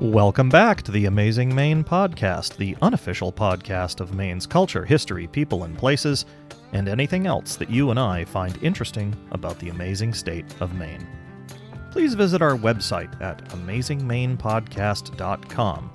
Welcome back to the Amazing Maine podcast, the unofficial podcast of Maine's culture, history, people, and places, and anything else that you and I find interesting about the amazing state of Maine. Please visit our website at amazingmainepodcast.com.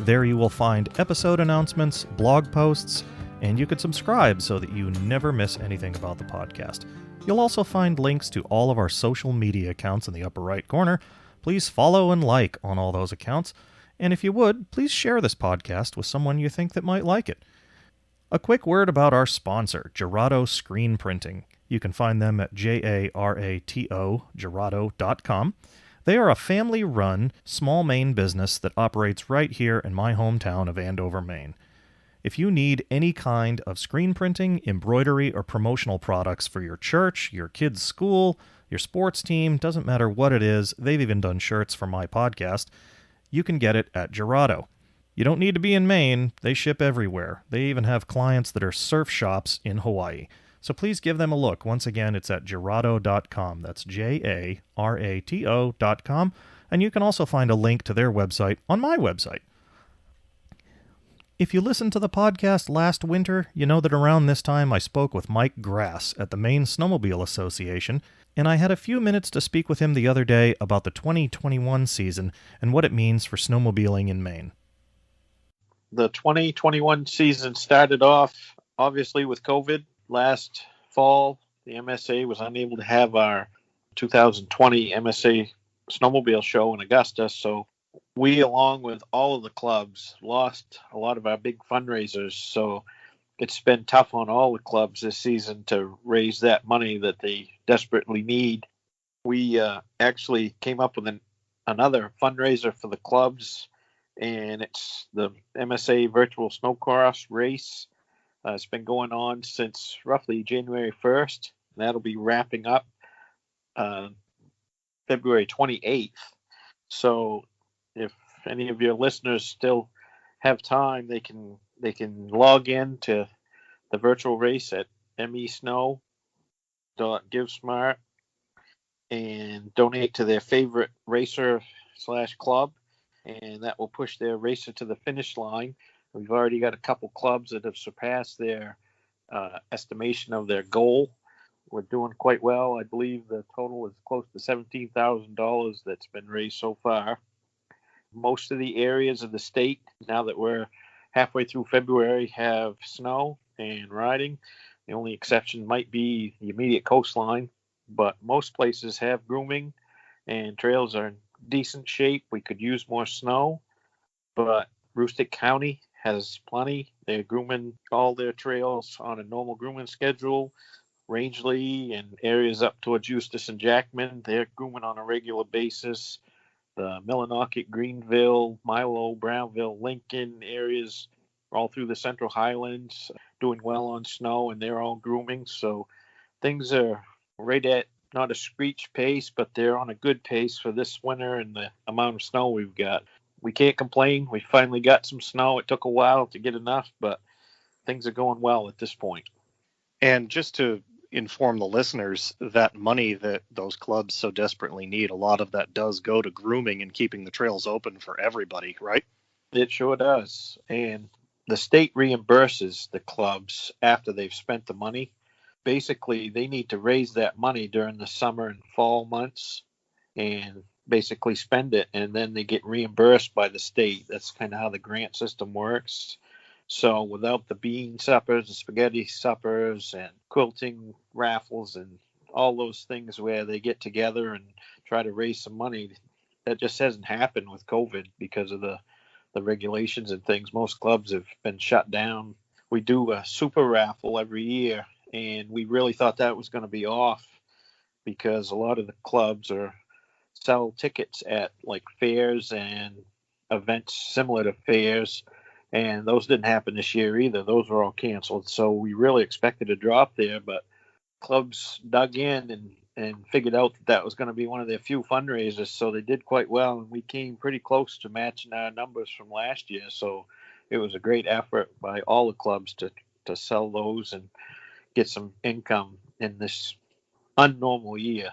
There you will find episode announcements, blog posts, and you can subscribe so that you never miss anything about the podcast. You'll also find links to all of our social media accounts in the upper right corner. Please follow and like on all those accounts, and if you would, please share this podcast with someone you think that might like it. A quick word about our sponsor, Jurato Screen Printing. You can find them at JARATO, Jurato.com. They are a family-run, small Maine business that operates right here in my hometown of Andover, Maine. If you need any kind of screen printing, embroidery, or promotional products for your church, your kids' school, your sports team, doesn't matter what it is, they've even done shirts for my podcast, you can get it at Jurato. You don't need to be in Maine, they ship everywhere. They even have clients that are surf shops in Hawaii. So please give them a look. Once again, it's at Jurato.com. That's JARATO.com. And you can also find a link to their website on my website. If you listened to the podcast last winter, you know that around this time I spoke with Mike Grass at the Maine Snowmobile Association, and I had a few minutes to speak with him the other day about the 2021 season and what it means for snowmobiling in Maine. The 2021 season started off, obviously, with COVID. Last fall, the MSA was unable to have our 2020 MSA snowmobile show in Augusta, so we, along with all of the clubs, lost a lot of our big fundraisers. So it's been tough on all the clubs this season to raise that money that they desperately need. We actually came up with another fundraiser for the clubs, and it's the MSA Virtual Snowcross Race. It's been going on since roughly January 1st. And that'll be wrapping up February 28th. So if any of your listeners still have time, they can log in to the virtual race at mesnow.givesmart and donate to their favorite racer/club, and that will push their racer to the finish line. We've already got a couple clubs that have surpassed their estimation of their goal. We're doing quite well. I believe the total is close to $17,000 that's been raised so far. Most of the areas of the state, now that we're halfway through February, have snow and riding. The only exception might be the immediate coastline, but most places have grooming and trails are in decent shape. We could use more snow, but Aroostook County has plenty. They're grooming all their trails on a normal grooming schedule. Rangeley and areas up towards Eustis and Jackman, they're grooming on a regular basis. The Millinocket, Greenville, Milo, Brownville, Lincoln areas all through the Central Highlands doing well on snow, and they're all grooming. So things are right at not a screech pace, but they're on a good pace for this winter and the amount of snow we've got. We can't complain. We finally got some snow. It took a while to get enough, but things are going well at this point. And just to inform the listeners, that money that those clubs so desperately need, a lot of that does go to grooming and keeping the trails open for everybody, right? It sure does. And the state reimburses the clubs after they've spent the money. Basically, they need to raise that money during the summer and fall months and basically spend it, and then they get reimbursed by the state. That's kind of how the grant system works. So without the bean suppers, the spaghetti suppers, and quilting raffles, and all those things where they get together and try to raise some money, that just hasn't happened with COVID because of the regulations and things. Most clubs have been shut down. We do a super raffle every year, and we really thought that was going to be off because a lot of the clubs sell tickets at like fairs and events similar to fairs, and those didn't happen this year either. Those were all canceled. So we really expected a drop there, but clubs dug in and figured out that was going to be one of their few fundraisers, so they did quite well, and we came pretty close to matching our numbers from last year. So it was a great effort by all the clubs to sell those and get some income in this unnormal year.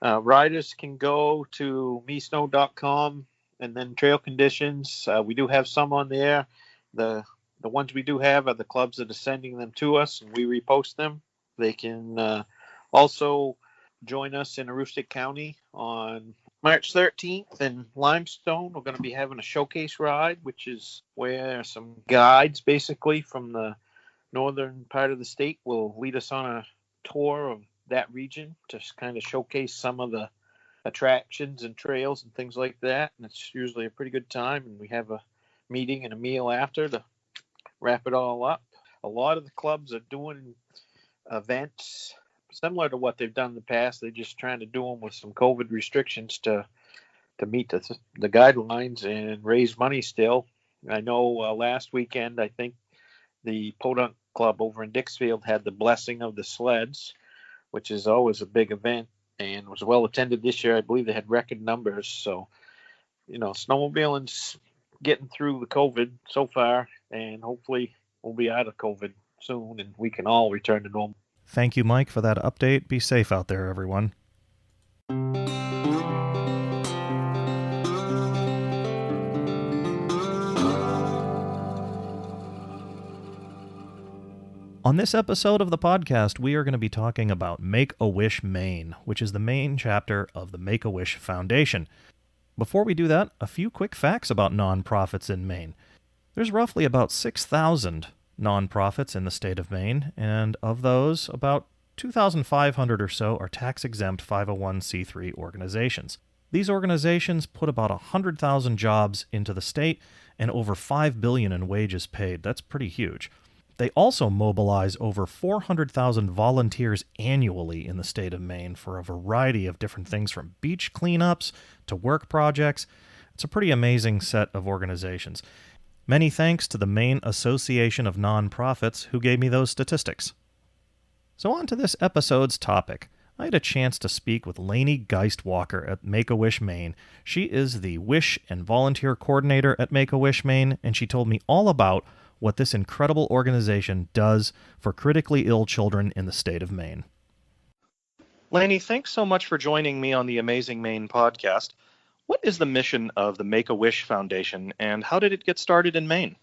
Riders can go to mesnow.com And then trail conditions, we do have some on there. The ones we do have are the clubs that are sending them to us, and we repost them. They can also join us in Aroostook County on March 13th in Limestone. We're going to be having a showcase ride, which is where some guides basically from the northern part of the state will lead us on a tour of that region to kind of showcase some of the attractions and trails and things like that. And it's usually a pretty good time. And we have a meeting and a meal after to wrap it all up. A lot of the clubs are doing events similar to what they've done in the past. They're just trying to do them with some COVID restrictions to meet the guidelines and raise money still. I know last weekend, I think the Podunk Club over in Dixfield had the Blessing of the Sleds, which is always a big event and was well attended this year. I believe they had record numbers. So, snowmobiling's getting through the COVID so far, and hopefully we'll be out of COVID soon and we can all return to normal. Thank you, Mike, for that update. Be safe out there, everyone. On this episode of the podcast, we are going to be talking about Make-A-Wish Maine, which is the Maine chapter of the Make-A-Wish Foundation. Before we do that, a few quick facts about nonprofits in Maine. There's roughly about 6,000 nonprofits in the state of Maine, and of those, about 2,500 or so are tax-exempt 501c3 organizations. These organizations put about 100,000 jobs into the state and over $5 billion in wages paid. That's pretty huge. They also mobilize over 400,000 volunteers annually in the state of Maine for a variety of different things, from beach cleanups to work projects. It's a pretty amazing set of organizations. Many thanks to the Maine Association of Nonprofits who gave me those statistics. So on to this episode's topic. I had a chance to speak with Lainey Geist-Walker at Make-A-Wish Maine. She is the Wish and Volunteer Coordinator at Make-A-Wish Maine, and she told me all about what this incredible organization does for critically ill children in the state of Maine. Lainey, thanks so much for joining me on the Amazing Maine podcast. What is the mission of the Make-A-Wish Foundation, and how did it get started in Maine?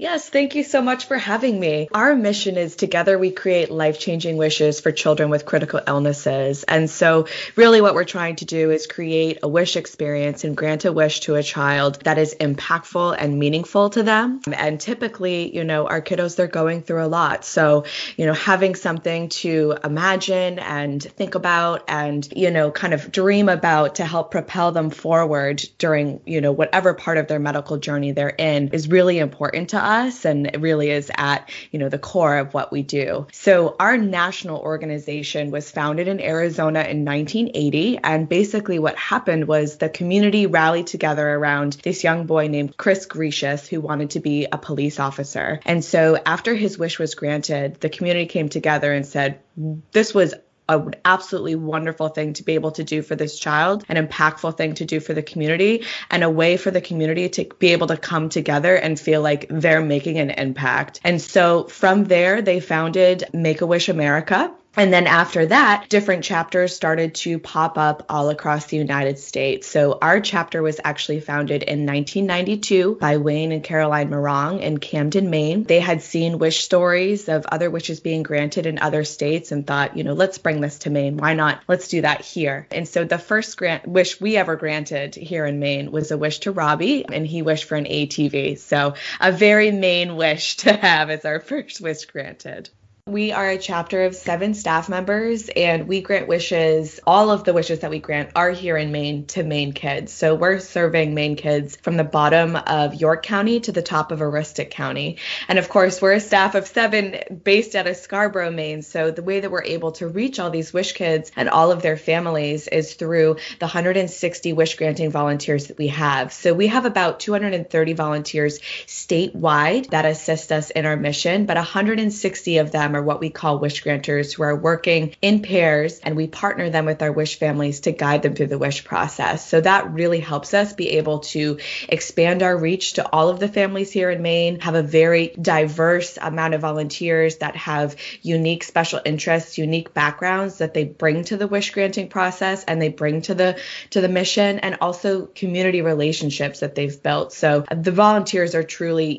Yes, thank you so much for having me. Our mission is together we create life-changing wishes for children with critical illnesses. And so really what we're trying to do is create a wish experience and grant a wish to a child that is impactful and meaningful to them. And typically, our kiddos, they're going through a lot. So, having something to imagine and think about and, kind of dream about to help propel them forward during, whatever part of their medical journey they're in is really important to us, and it really is at the core of what we do. So our national organization was founded in Arizona in 1980, and basically what happened was the community rallied together around this young boy named Chris Grecius, who wanted to be a police officer. And so after his wish was granted, the community came together and said, this was an absolutely wonderful thing to be able to do for this child, an impactful thing to do for the community, and a way for the community to be able to come together and feel like they're making an impact. And so from there, they founded Make-A-Wish America. And then after that, different chapters started to pop up all across the United States. So our chapter was actually founded in 1992 by Wayne and Caroline Morong in Camden, Maine. They had seen wish stories of other wishes being granted in other states and thought, let's bring this to Maine. Why not? Let's do that here. And so the first wish we ever granted here in Maine was a wish to Robbie, and he wished for an ATV. So a very Maine wish to have as our first wish granted. We are a chapter of 7 staff members, and we grant wishes. All of the wishes that we grant are here in Maine to Maine kids. So we're serving Maine kids from the bottom of York County to the top of Aroostook County. And of course, we're a staff of 7 based out of Scarborough, Maine. So the way that we're able to reach all these wish kids and all of their families is through the 160 wish granting volunteers that we have. So we have about 230 volunteers statewide that assist us in our mission, but 160 of them are what we call wish granters, who are working in pairs, and we partner them with our wish families to guide them through the wish process. So that really helps us be able to expand our reach to all of the families here in Maine, have a very diverse amount of volunteers that have unique special interests, unique backgrounds that they bring to the wish granting process and they bring to the mission, and also community relationships that they've built. So the volunteers are truly,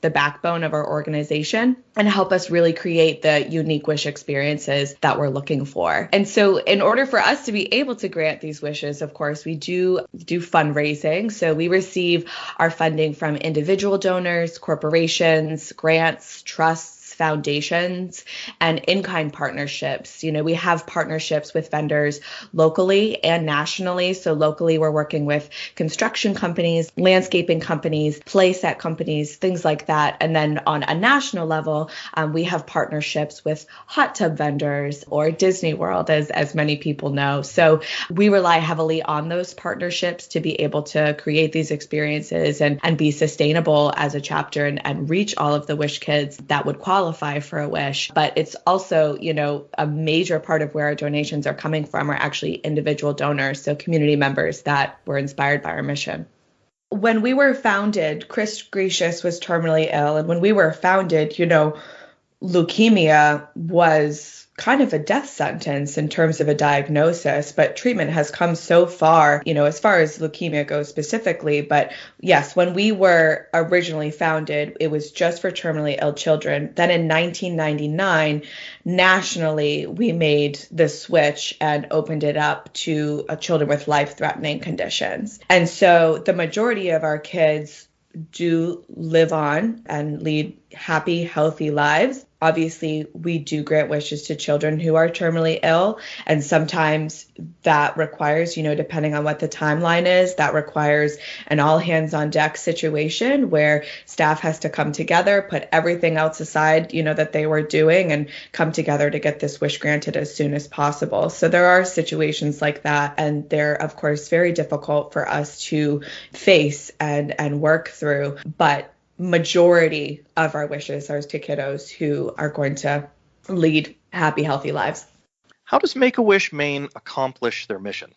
the backbone of our organization and help us really create the unique wish experiences that we're looking for. And so in order for us to be able to grant these wishes, of course, we do fundraising. So we receive our funding from individual donors, corporations, grants, trusts, foundations, and in-kind partnerships. We have partnerships with vendors locally and nationally. So locally, we're working with construction companies, landscaping companies, playset companies, things like that. And then on a national level, we have partnerships with hot tub vendors or Disney World, as many people know. So we rely heavily on those partnerships to be able to create these experiences and be sustainable as a chapter and reach all of the wish kids that would qualify for a wish. But it's also, a major part of where our donations are coming from are actually individual donors, so community members that were inspired by our mission. When we were founded, Chris Gracious was terminally ill. And when we were founded, leukemia was kind of a death sentence in terms of a diagnosis, but treatment has come so far, as far as leukemia goes specifically. But yes, when we were originally founded, it was just for terminally ill children. Then in 1999, nationally, we made the switch and opened it up to children with life-threatening conditions. And so the majority of our kids do live on and lead happy, healthy lives. Obviously, we do grant wishes to children who are terminally ill, and sometimes that requires, depending on what the timeline is, that requires an all-hands-on-deck situation where staff has to come together, put everything else aside, that they were doing, and come together to get this wish granted as soon as possible. So there are situations like that, and they're, of course, very difficult for us to face and work through, but majority of our wishes are to kiddos who are going to lead happy, healthy lives. How does Make-A-Wish Maine accomplish their mission?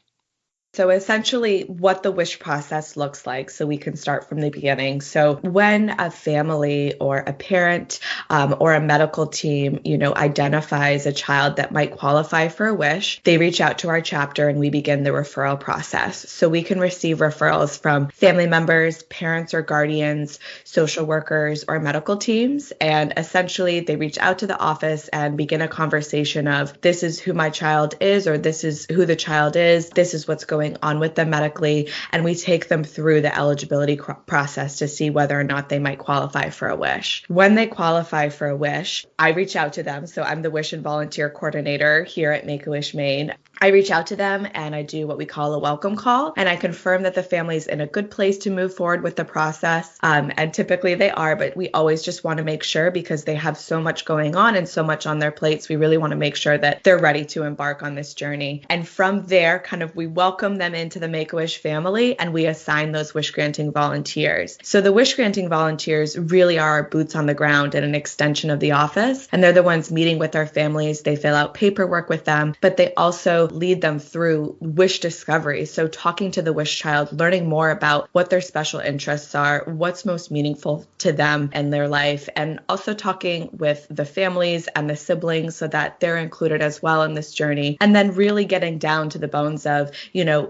So essentially what the wish process looks like, so we can start from the beginning. So when a family or a parent or a medical team, identifies a child that might qualify for a wish, they reach out to our chapter and we begin the referral process. So we can receive referrals from family members, parents or guardians, social workers, or medical teams. And essentially they reach out to the office and begin a conversation of, this is who my child is, or this is who the child is, this is what's going on with them medically, and we take them through the eligibility process to see whether or not they might qualify for a wish. When they qualify for a wish, I reach out to them. So I'm the Wish and Volunteer Coordinator here at Make-A-Wish Maine. I reach out to them and I do what we call a welcome call, and I confirm that the family's in a good place to move forward with the process. And typically they are, but we always just want to make sure, because they have so much going on and so much on their plates, we really want to make sure that they're ready to embark on this journey. And from there, we welcome them into the Make-A-Wish family and we assign those wish granting volunteers. So the wish granting volunteers really are our boots on the ground and an extension of the office. And they're the ones meeting with our families. They fill out paperwork with them, but they also lead them through wish discovery. So talking to the wish child, learning more about what their special interests are, what's most meaningful to them and their life, and also talking with the families and the siblings so that they're included as well in this journey. And then really getting down to the bones of,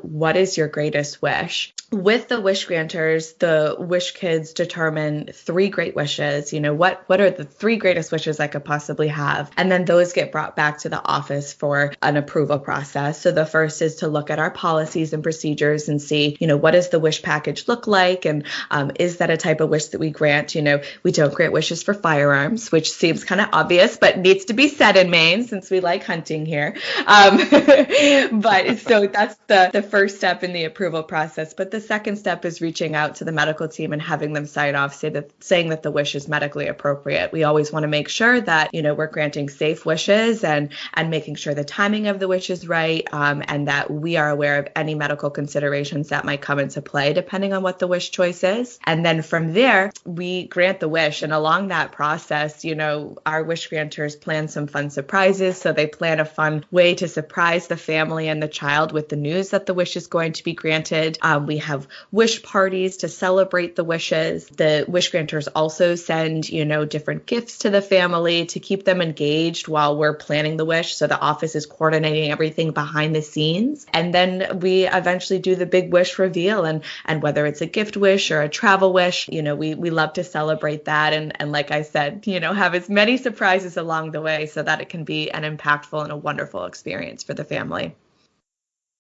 what is your greatest wish? With the wish granters, the wish kids determine 3 great wishes. What are the 3 greatest wishes I could possibly have? And then those get brought back to the office for an approval process. So the first is to look at our policies and procedures and see, what does the wish package look like? And is that a type of wish that we grant? We don't grant wishes for firearms, which seems kind of obvious, but needs to be said in Maine since we like hunting here. But so that's the first step in the approval process. But the second step is reaching out to the medical team and having them sign off, saying that the wish is medically appropriate. We always want to make sure that, we're granting safe wishes and making sure the timing of the wish is right. right, and that we are aware of any medical considerations that might come into play depending on what the wish choice is. And then from there, we grant the wish. And along that process, our wish granters plan some fun surprises. So they plan a fun way to surprise the family and the child with the news that the wish is going to be granted. We have wish parties to celebrate the wishes. The wish granters also send, different gifts to the family to keep them engaged while we're planning the wish. So the office is coordinating everything behind the scenes. And then we eventually do the big wish reveal. And whether it's a gift wish or a travel wish, we love to celebrate that. And like I said, have as many surprises along the way so that it can be an impactful and a wonderful experience for the family.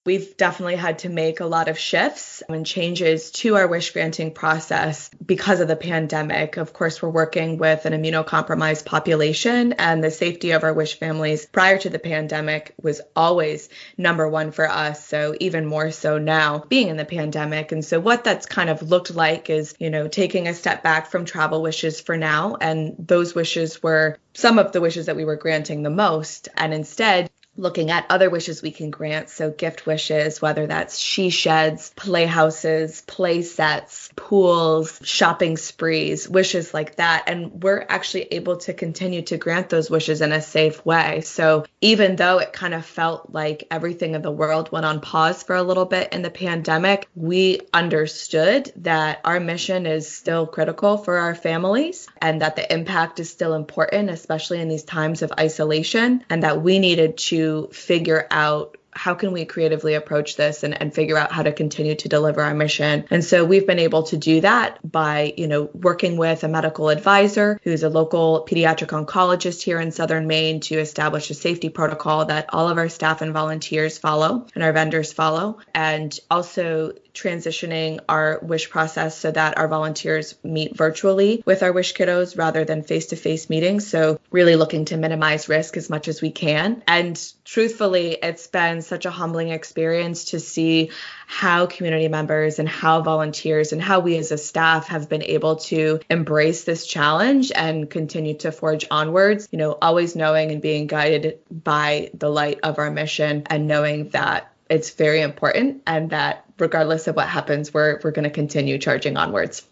We've definitely had to make a lot of shifts and changes to our wish granting process because of the pandemic. Of course, we're working with an immunocompromised population, and the safety of our wish families prior to the pandemic was always number one for us. So even more so now being in the pandemic. And so what that's kind of looked like is, taking a step back from travel wishes for now. And those wishes were some of the wishes that we were granting the most. And instead, looking at other wishes we can grant. So gift wishes, whether that's she sheds, playhouses, play sets, pools, shopping sprees, wishes like that. And we're actually able to continue to grant those wishes in a safe way. So even though it kind of felt like everything in the world went on pause for a little bit in the pandemic, we understood that our mission is still critical for our families and that the impact is still important, especially in these times of isolation, and that we needed to figure out how can we creatively approach this and figure out how to continue to deliver our mission. And so we've been able to do that by, working with a medical advisor who's a local pediatric oncologist here in Southern Maine to establish a safety protocol that all of our staff and volunteers follow and our vendors follow, and also transitioning our wish process so that our volunteers meet virtually with our wish kiddos rather than face-to-face meetings. So really looking to minimize risk as much as we can. And truthfully, it's been such a humbling experience to see how community members and how volunteers and how we as a staff have been able to embrace this challenge and continue to forge onwards, always knowing and being guided by the light of our mission and knowing that it's very important and that regardless of what happens, we're going to continue charging onwards.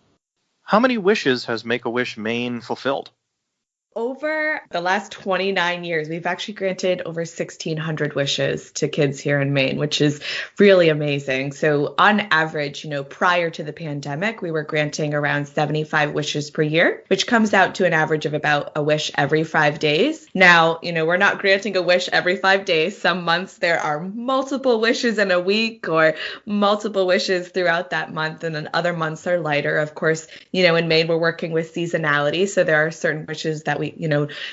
How many wishes has Make-A-Wish Maine fulfilled? Over the last 29 years, we've actually granted over 1,600 wishes to kids here in Maine, which is really amazing. So on average, prior to the pandemic, we were granting around 75 wishes per year, which comes out to an average of about a wish every 5 days. Now, we're not granting a wish every 5 days. Some months there are multiple wishes in a week or multiple wishes throughout that month. And then other months are lighter. Of course, in Maine, we're working with seasonality. So there are certain wishes that we,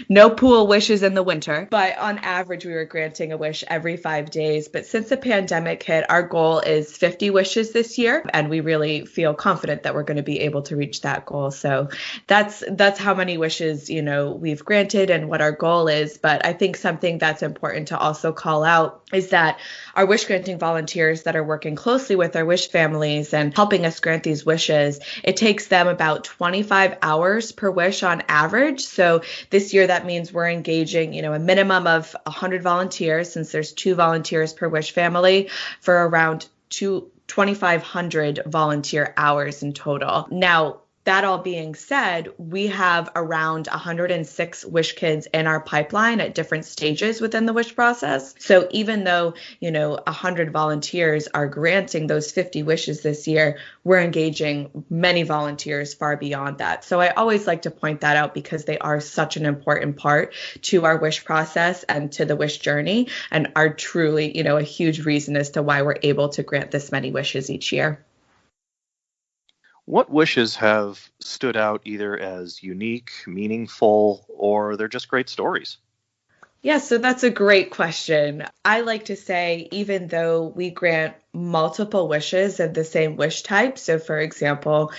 no pool wishes in the winter, but on average, we were granting a wish every 5 days. But since the pandemic hit, our goal is 50 wishes this year, and we really feel confident that we're going to be able to reach that goal. So that's how many wishes, we've granted and what our goal is. But I think something that's important to also call out is that our wish granting volunteers that are working closely with our wish families and helping us grant these wishes, it takes them about 25 hours per wish on average. So this year, that means we're engaging, a minimum of 100 volunteers, since there's 2 volunteers per wish family, for around 2,500 volunteer hours in total. Now, that all being said, we have around 106 Wish Kids in our pipeline at different stages within the Wish process. So even though, 100 volunteers are granting those 50 wishes this year, we're engaging many volunteers far beyond that. So I always like to point that out because they are such an important part to our Wish process and to the Wish journey, and are truly, a huge reason as to why we're able to grant this many wishes each year. What wishes have stood out either as unique, meaningful, or they're just great stories? Yeah, so that's a great question. I like to say, even though we grant multiple wishes of the same wish type. So for example,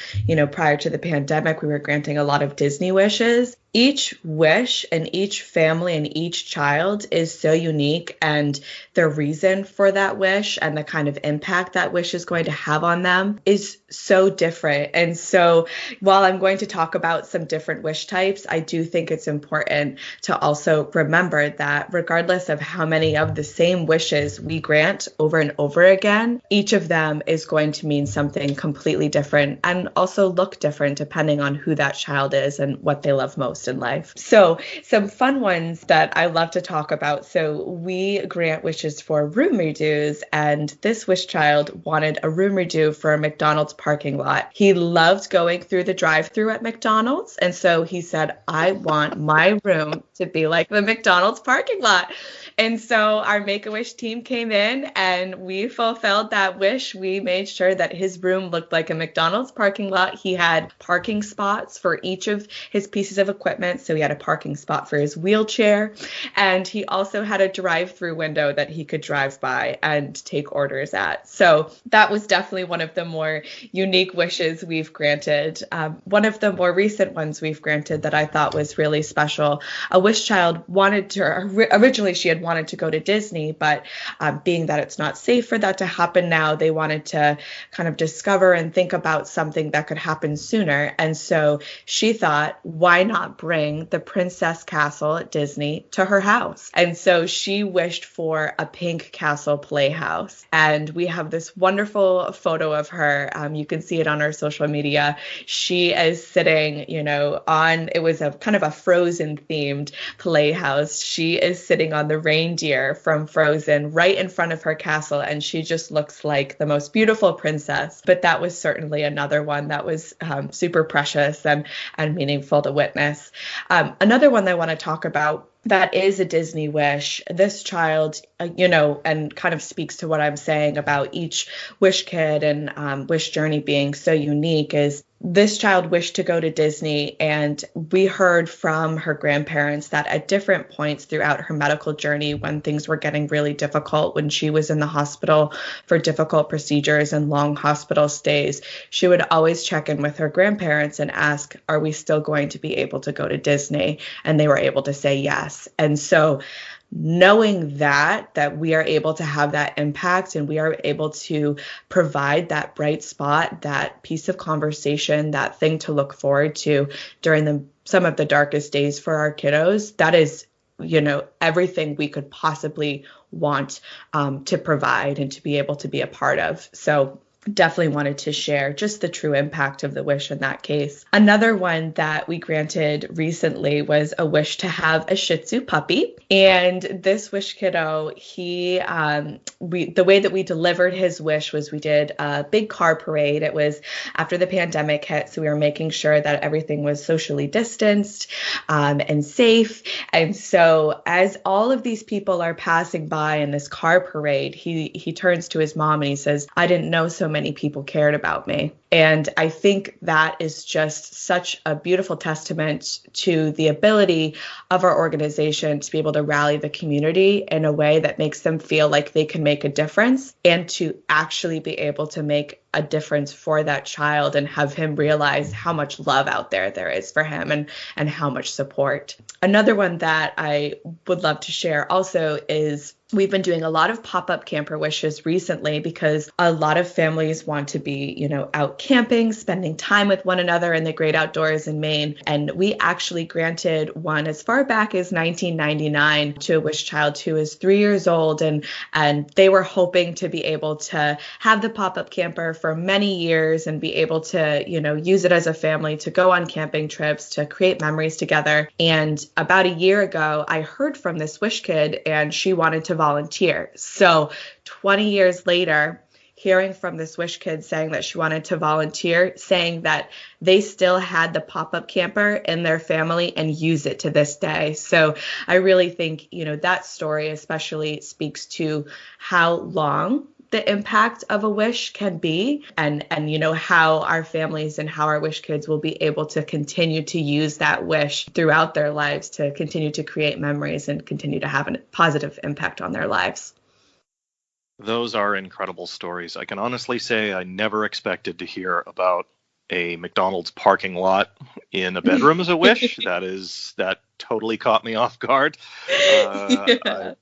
prior to the pandemic, we were granting a lot of Disney wishes. Each wish and each family and each child is so unique, and the reason for that wish and the kind of impact that wish is going to have on them is so different. And so while I'm going to talk about some different wish types, I do think it's important to also remember that regardless of how many of the same wishes we grant over and over again, each of them is going to mean something completely different and also look different depending on who that child is and what they love most in life. So some fun ones that I love to talk about. So we grant wishes for room redos, and this wish child wanted a room redo for a McDonald's parking lot. He loved going through the drive-through at McDonald's, and so he said, I want my room to be like the McDonald's parking lot. And so our Make-A-Wish team came in and we fulfilled that wish. We made sure that his room looked like a McDonald's parking lot. He had parking spots for each of his pieces of equipment. So he had a parking spot for his wheelchair, and he also had a drive-through window that he could drive by and take orders at. So that was definitely one of the more unique wishes we've granted. One of the more recent ones we've granted that I thought was really special, a wish child originally she had wanted to go to Disney, but being that it's not safe for that to happen now, they wanted to kind of discover and think about something that could happen sooner. And so she thought, why not bring the Princess Castle at Disney to her house? And so she wished for a pink castle playhouse. And we have this wonderful photo of her. You can see it on our social media. She is sitting, it was a kind of a Frozen themed playhouse. She is sitting on the reindeer from Frozen right in front of her castle, and she just looks like the most beautiful princess. But that was certainly another one that was super precious and meaningful to witness. Another one that I want to talk about that is a Disney wish. This child, and kind of speaks to what I'm saying about each wish kid and wish journey being so unique, is this child wished to go to Disney, and we heard from her grandparents that at different points throughout her medical journey, when things were getting really difficult, when she was in the hospital for difficult procedures and long hospital stays, she would always check in with her grandparents and ask, are we still going to be able to go to Disney? And they were able to say yes. And so knowing that we are able to have that impact and we are able to provide that bright spot, that piece of conversation, that thing to look forward to during some of the darkest days for our kiddos, that is, everything we could possibly want to provide and to be able to be a part of. So definitely wanted to share just the true impact of the wish in that case. Another one that we granted recently was a wish to have a Shih Tzu puppy. And this wish kiddo, the way that we delivered his wish was we did a big car parade. It was after the pandemic hit, so we were making sure that everything was socially distanced and safe. And so as all of these people are passing by in this car parade, he turns to his mom and he says, I didn't know so many people cared about me. And I think that is just such a beautiful testament to the ability of our organization to be able to rally the community in a way that makes them feel like they can make a difference, and to actually be able to make a difference for that child and have him realize how much love out there is for him and how much support. Another one that I would love to share also is we've been doing a lot of pop-up camper wishes recently because a lot of families want to be, out camping, spending time with one another in the great outdoors in Maine. And we actually granted one as far back as 1999 to a wish child who is 3 years old. And they were hoping to be able to have the pop-up camper for many years and be able to, use it as a family to go on camping trips, to create memories together. And about a year ago, I heard from this wish kid and she wanted to volunteer. So 20 years later, hearing from this wish kid saying that she wanted to volunteer, saying that they still had the pop-up camper in their family and use it to this day. So I really think, that story especially speaks to how long the impact of a wish can be and how our families and how our wish kids will be able to continue to use that wish throughout their lives to continue to create memories and continue to have a positive impact on their lives. Those are incredible stories. I can honestly say I never expected to hear about a McDonald's parking lot in a bedroom as a wish. That totally caught me off guard. Yeah.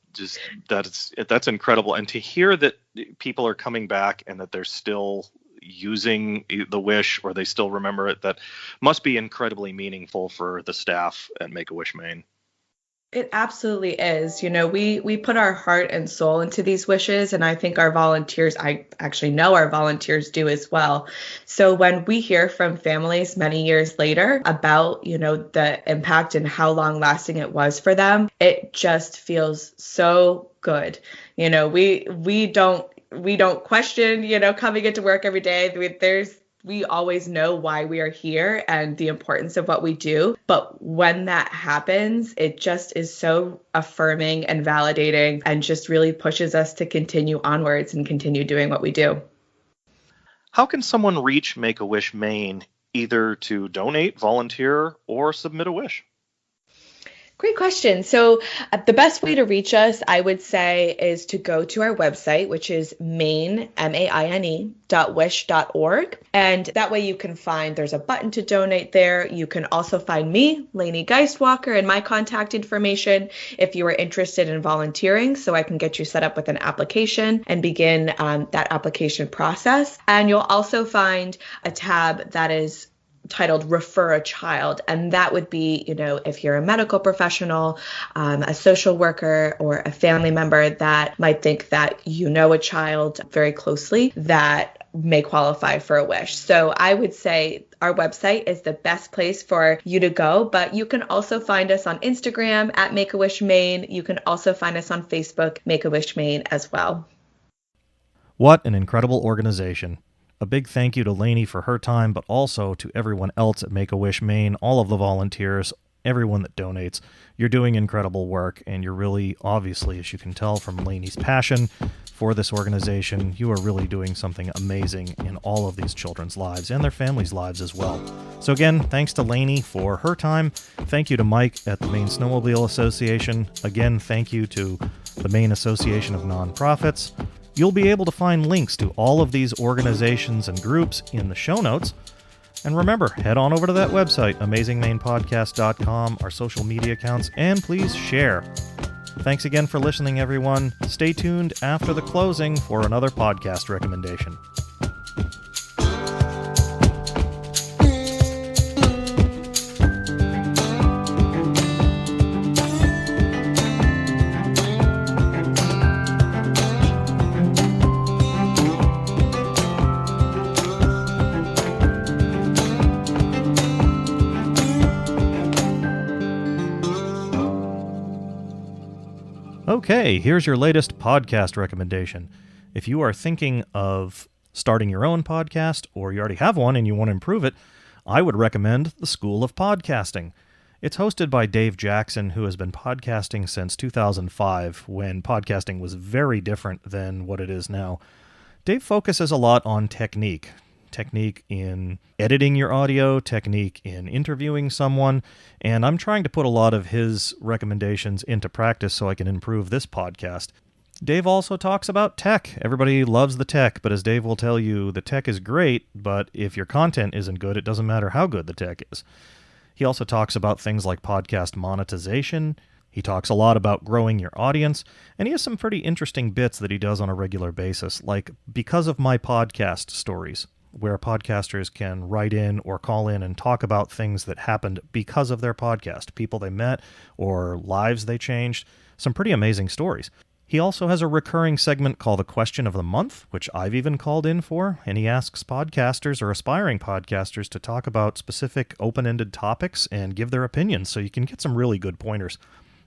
That's incredible. And to hear that people are coming back and that they're still using the wish, or they still remember it, that must be incredibly meaningful for the staff at Make-A-Wish Maine. It absolutely is. We put our heart and soul into these wishes, and I think our volunteers, I actually know our volunteers do as well. So when we hear from families many years later about, the impact and how long lasting it was for them, it just feels so good. We don't question, coming into work every day. We always know why we are here and the importance of what we do. But when that happens, it just is so affirming and validating and just really pushes us to continue onwards and continue doing what we do. How can someone reach Make-A-Wish Maine, either to donate, volunteer, or submit a wish? Great question. So the best way to reach us, I would say, is to go to our website, which is maine, maine.wish.org. And that way you can there's a button to donate there. You can also find me, Lainey Geistwalker, and my contact information if you are interested in volunteering, so I can get you set up with an application and begin that application process. And you'll also find a tab that is titled Refer a Child. And that would be, if you're a medical professional, a social worker, or a family member that might think that a child very closely that may qualify for a wish. So I would say our website is the best place for you to go, but you can also find us on Instagram at Make-A-Wish Maine. You can also find us on Facebook, Make-A-Wish Maine as well. What an incredible organization. A big thank you to Lainey for her time, but also to everyone else at Make-A-Wish Maine, all of the volunteers, everyone that donates. You're doing incredible work, and you're really, obviously, as you can tell from Lainey's passion for this organization, you are really doing something amazing in all of these children's lives and their families' lives as well. So again, thanks to Lainey for her time. Thank you to Mike at the Maine Snowmobile Association. Again, thank you to the Maine Association of Nonprofits. You'll be able to find links to all of these organizations and groups in the show notes. And remember, head on over to that website, amazingmainepodcast.com, our social media accounts, and please share. Thanks again for listening, everyone. Stay tuned after the closing for another podcast recommendation. Okay, here's your latest podcast recommendation. If you are thinking of starting your own podcast, or you already have one and you want to improve it, I would recommend the School of Podcasting. It's hosted by Dave Jackson, who has been podcasting since 2005, when podcasting was very different than what it is now. Dave focuses a lot on technique in editing your audio, technique in interviewing someone, and I'm trying to put a lot of his recommendations into practice so I can improve this podcast. Dave also talks about tech. Everybody loves the tech, but as Dave will tell you, the tech is great, but if your content isn't good, it doesn't matter how good the tech is. He also talks about things like podcast monetization. He talks a lot about growing your audience, and he has some pretty interesting bits that he does on a regular basis, like Because of My Podcast stories, where podcasters can write in or call in and talk about things that happened because of their podcast, people they met or lives they changed. Some pretty amazing stories. He also has a recurring segment called The Question of the Month, which I've even called in for, and he asks podcasters or aspiring podcasters to talk about specific open-ended topics and give their opinions, so you can get some really good pointers.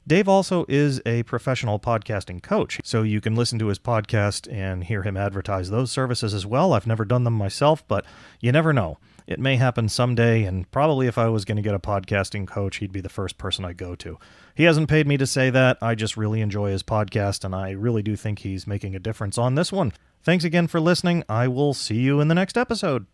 Dave also is a professional podcasting coach, so you can listen to his podcast and hear him advertise those services as well. I've never done them myself, but you never know. It may happen someday, and probably if I was going to get a podcasting coach, he'd be the first person I go to. He hasn't paid me to say that. I just really enjoy his podcast, and I really do think he's making a difference on this one. Thanks again for listening. I will see you in the next episode.